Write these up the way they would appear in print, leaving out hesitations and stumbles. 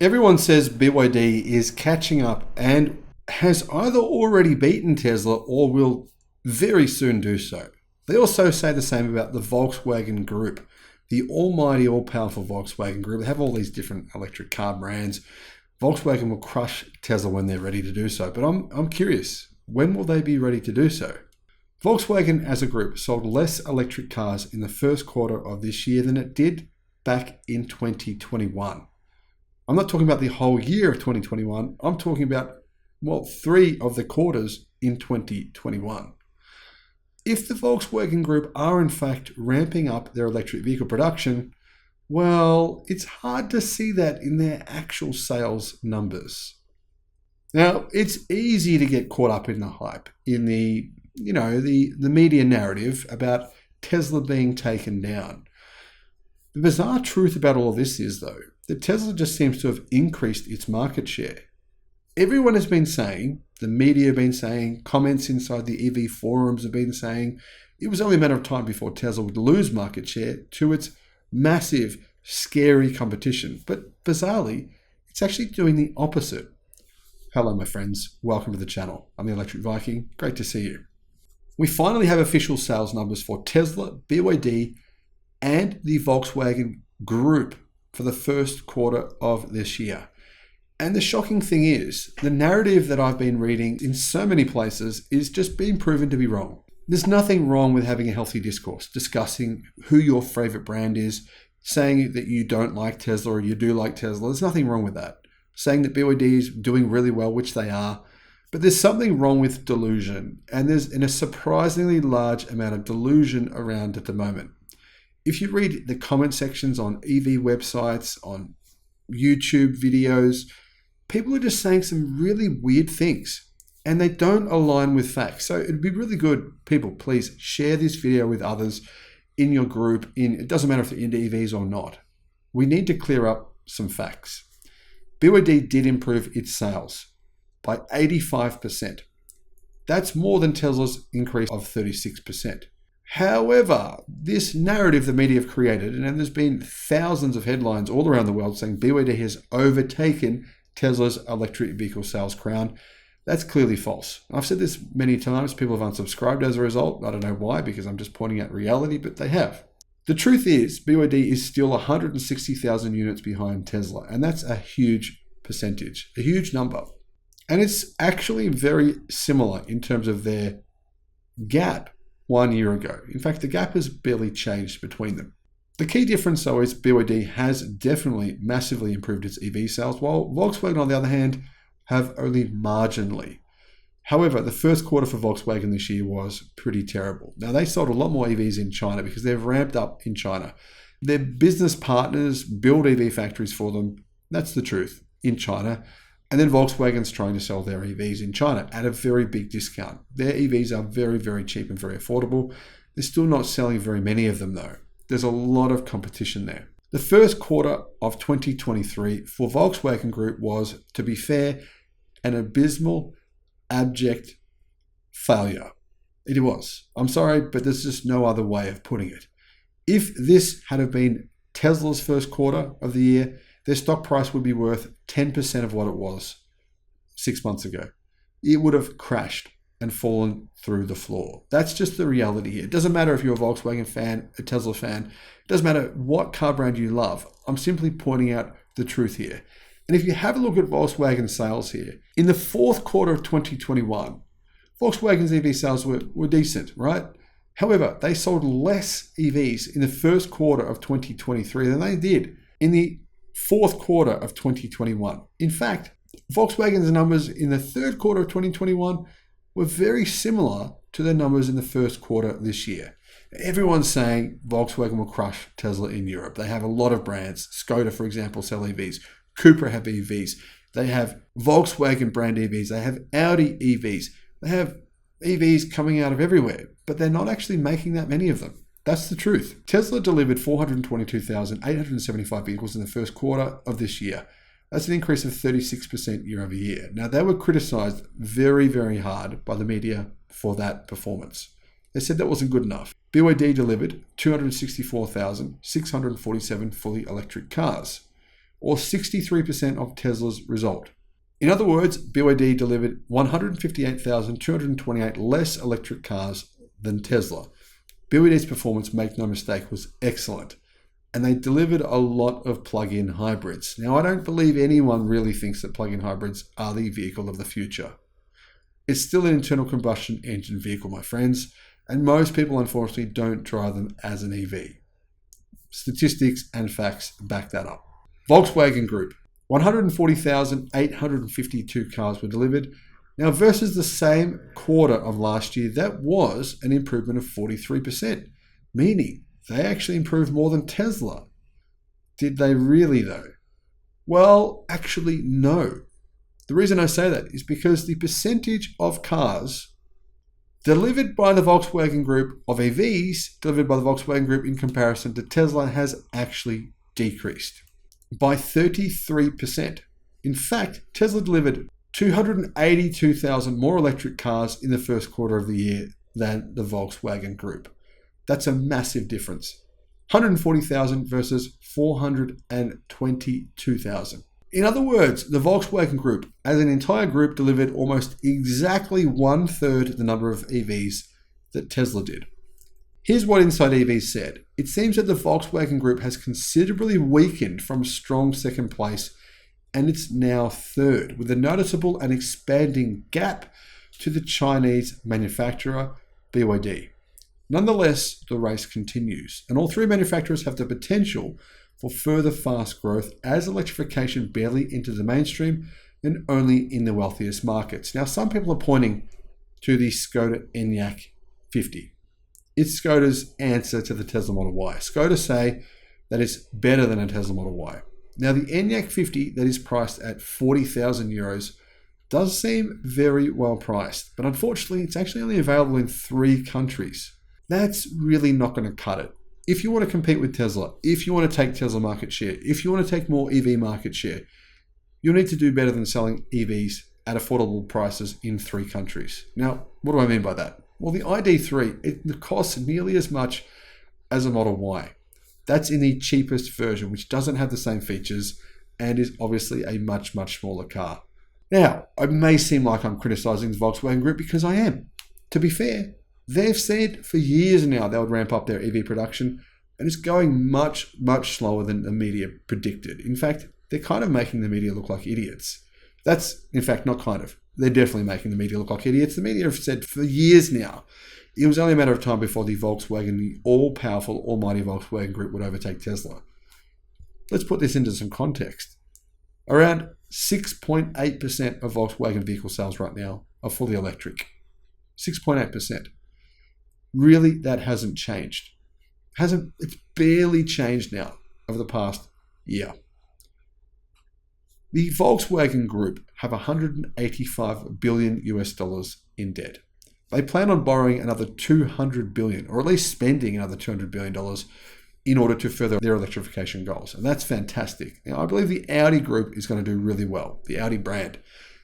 Everyone says BYD is catching up and has either already beaten Tesla or will very soon do so. They also say the same about the Volkswagen Group, the almighty, all-powerful Volkswagen Group. They have all these different electric car brands. Volkswagen will crush Tesla when they're ready to do so. But I'm curious, when will they be ready to do so? Volkswagen as a group sold less electric cars in the first quarter of this year than it did back in 2021. I'm not talking about the whole year of 2021. I'm talking about, 3 of the quarters in 2021. If the Volkswagen Group are in fact ramping up their electric vehicle production, well, it's hard to see that in their actual sales numbers. Now, it's easy to get caught up in the hype, in the media narrative about Tesla being taken down. The bizarre truth about all of this is, though, that Tesla just seems to have increased its market share. Everyone has been saying, the media have been saying, comments inside the EV forums have been saying, it was only a matter of time before Tesla would lose market share to its massive, scary competition. But bizarrely, it's actually doing the opposite. Hello, my friends. Welcome to the channel. I'm the Electric Viking. Great to see you. We finally have official sales numbers for Tesla, BYD, and the Volkswagen Group for the first quarter of this year. And the shocking thing is, the narrative that I've been reading in so many places is just being proven to be wrong. There's nothing wrong with having a healthy discourse, discussing who your favorite brand is, saying that you don't like Tesla or you do like Tesla. There's nothing wrong with that. Saying that BYD is doing really well, which they are. But there's something wrong with delusion, and there's a surprisingly large amount of delusion around at the moment. If you read the comment sections on EV websites, on YouTube videos, people are just saying some really weird things and they don't align with facts. So it'd be really good, people, please share this video with others in your group. It doesn't matter if they're into EVs or not. We need to clear up some facts. BYD did improve its sales by 85%. That's more than Tesla's increase of 36%. However, this narrative the media have created, and there's been thousands of headlines all around the world saying BYD has overtaken Tesla's electric vehicle sales crown. That's clearly false. I've said this many times. People have unsubscribed as a result. I don't know why, because I'm just pointing out reality, but they have. The truth is, BYD is still 160,000 units behind Tesla, and that's a huge percentage, a huge number. And it's actually very similar in terms of their gap 1 year ago. In fact, the gap has barely changed between them. The key difference, though, is BYD has definitely massively improved its EV sales, while Volkswagen, on the other hand, have only marginally. However, the first quarter for Volkswagen this year was pretty terrible. Now, they sold a lot more EVs in China because they've ramped up in China. Their business partners build EV factories for them. That's the truth, in China. And then Volkswagen's trying to sell their EVs in China at a very big discount. Their EVs are very, very cheap and very affordable. They're still not selling very many of them, though. There's a lot of competition there. The first quarter of 2023 for Volkswagen Group was, to be fair, an abysmal, abject failure. It was. I'm sorry, but there's just no other way of putting it. If this had have been Tesla's first quarter of the year, their stock price would be worth 10% of what it was 6 months ago. It would have crashed and fallen through the floor. That's just the reality here. It doesn't matter if you're a Volkswagen fan, a Tesla fan. It doesn't matter what car brand you love. I'm simply pointing out the truth here. And if you have a look at Volkswagen sales here, in the fourth quarter of 2021, Volkswagen's EV sales were decent, right? However, they sold less EVs in the first quarter of 2023 than they did in the fourth quarter of 2021. In fact, Volkswagen's numbers in the third quarter of 2021 were very similar to their numbers in the first quarter this year. Everyone's saying Volkswagen will crush Tesla in Europe. They have a lot of brands. Skoda, for example, sell EVs. Cupra have EVs. They have Volkswagen brand EVs. They have Audi EVs. They have EVs coming out of everywhere, but they're not actually making that many of them. That's the truth. Tesla delivered 422,875 vehicles in the first quarter of this year. That's an increase of 36% year over year. Now, they were criticized very, very hard by the media for that performance. They said that wasn't good enough. BYD delivered 264,647 fully electric cars. or 63% of Tesla's result. In other words, BYD delivered 158,228 less electric cars than Tesla. BYD's performance, make no mistake, was excellent. And they delivered a lot of plug-in hybrids. Now, I don't believe anyone really thinks that plug-in hybrids are the vehicle of the future. It's still an internal combustion engine vehicle, my friends, and most people, unfortunately, don't drive them as an EV. Statistics and facts back that up. Volkswagen Group, 140,852 cars were delivered. Now, versus the same quarter of last year, that was an improvement of 43%, meaning they actually improved more than Tesla. Did they really, though? Well, actually, no. The reason I say that is because the percentage of cars delivered by the Volkswagen Group of EVs delivered by the Volkswagen Group in comparison to Tesla has actually decreased by 33%. In fact, Tesla delivered 282,000 more electric cars in the first quarter of the year than the Volkswagen Group. That's a massive difference. 140,000 versus 422,000. In other words, the Volkswagen Group as an entire group delivered almost exactly 1/3 the number of EVs that Tesla did. Here's what Inside EVs said. It seems that the Volkswagen Group has considerably weakened from a strong second place, and it's now third, with a noticeable and expanding gap to the Chinese manufacturer BYD. Nonetheless, the race continues, and all three manufacturers have the potential for further fast growth as electrification barely enters the mainstream and only in the wealthiest markets. Now, some people are pointing to the Skoda Enyaq 50. It's Skoda's answer to the Tesla Model Y. Skoda say that it's better than a Tesla Model Y. Now, the Enyaq 50 that is priced at 40,000 euros does seem very well priced, but unfortunately, it's actually only available in 3 countries. That's really not going to cut it. If you want to compete with Tesla, if you want to take Tesla market share, if you want to take more EV market share, you'll need to do better than selling EVs at affordable prices in 3 countries. Now, what do I mean by that? Well, the ID3, it costs nearly as much as a Model Y. That's in the cheapest version, which doesn't have the same features and is obviously a much, much smaller car. Now, it may seem like I'm criticizing the Volkswagen Group because I am. To be fair, they've said for years now they would ramp up their EV production, and it's going much, much slower than the media predicted. In fact, they're kind of making the media look like idiots. That's, in fact, not kind of. They're definitely making the media look like idiots. The media have said for years now, it was only a matter of time before the all-powerful, almighty Volkswagen Group would overtake Tesla. Let's put this into some context. Around 6.8% of Volkswagen vehicle sales right now are fully electric. 6.8%. Really, that hasn't changed. It's barely changed now over the past year. The Volkswagen Group have $185 billion in debt. They plan on borrowing another $200 billion, or at least spending another $200 billion in order to further their electrification goals. And that's fantastic. Now, I believe the Audi Group is going to do really well, the Audi brand,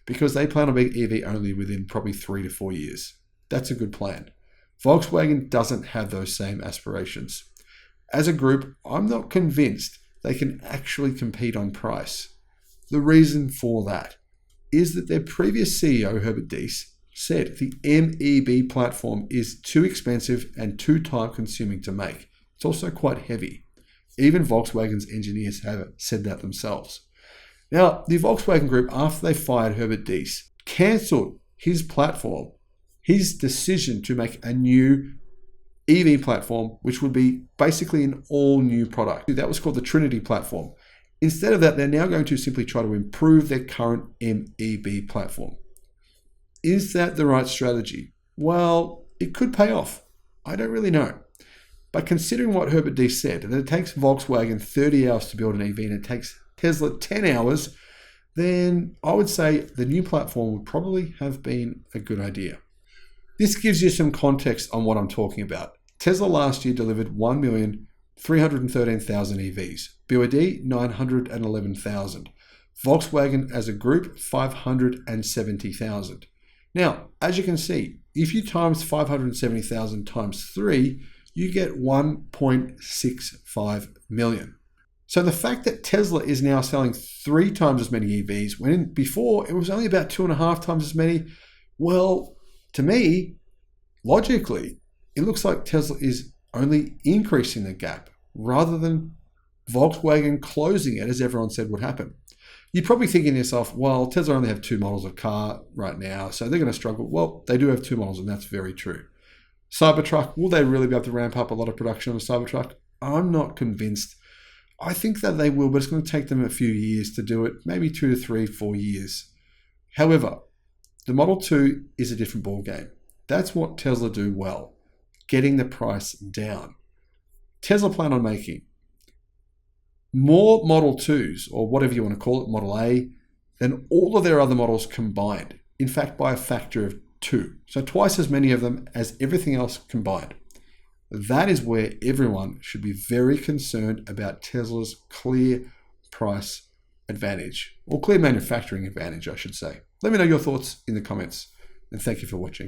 because they plan on being EV only within probably 3 to 4 years. That's a good plan. Volkswagen doesn't have those same aspirations. As a group, I'm not convinced they can actually compete on price. The reason for that is that their previous CEO, Herbert Diess, said the MEB platform is too expensive and too time-consuming to make. It's also quite heavy. Even Volkswagen's engineers have said that themselves. Now, the Volkswagen Group, after they fired Herbert Diess, cancelled his platform, his decision to make a new EV platform, which would be basically an all-new product. That was called the Trinity platform. Instead of that, they're now going to simply try to improve their current MEB platform. Is that the right strategy? Well, it could pay off. I don't really know. But considering what Herbert Diess said, that it takes Volkswagen 30 hours to build an EV and it takes Tesla 10 hours, then I would say the new platform would probably have been a good idea. This gives you some context on what I'm talking about. Tesla last year delivered 1,313,000 EVs. BYD, 911,000. Volkswagen as a group, 570,000. Now, as you can see, if you times 570,000 times 3, you get 1.65 million. So the fact that Tesla is now selling 3 times as many EVs, when before it was only about 2.5 times as many, well, to me, logically, it looks like Tesla is only increasing the gap rather than Volkswagen closing it, as everyone said would happen. You're probably thinking to yourself, well, Tesla only have 2 models of car right now, so they're going to struggle. Well, they do have 2 models, and that's very true. Cybertruck, will they really be able to ramp up a lot of production on a Cybertruck? I'm not convinced. I think that they will, but it's going to take them a few years to do it, maybe 2 to 3, 4 years. However, the Model 2 is a different ballgame. That's what Tesla do well, getting the price down. Tesla plan on making more Model 2s, or whatever you want to call it, Model A, than all of their other models combined. In fact, by a factor of 2. So twice as many of them as everything else combined. That is where everyone should be very concerned about Tesla's clear price advantage, or clear manufacturing advantage, I should say. Let me know your thoughts in the comments, and thank you for watching.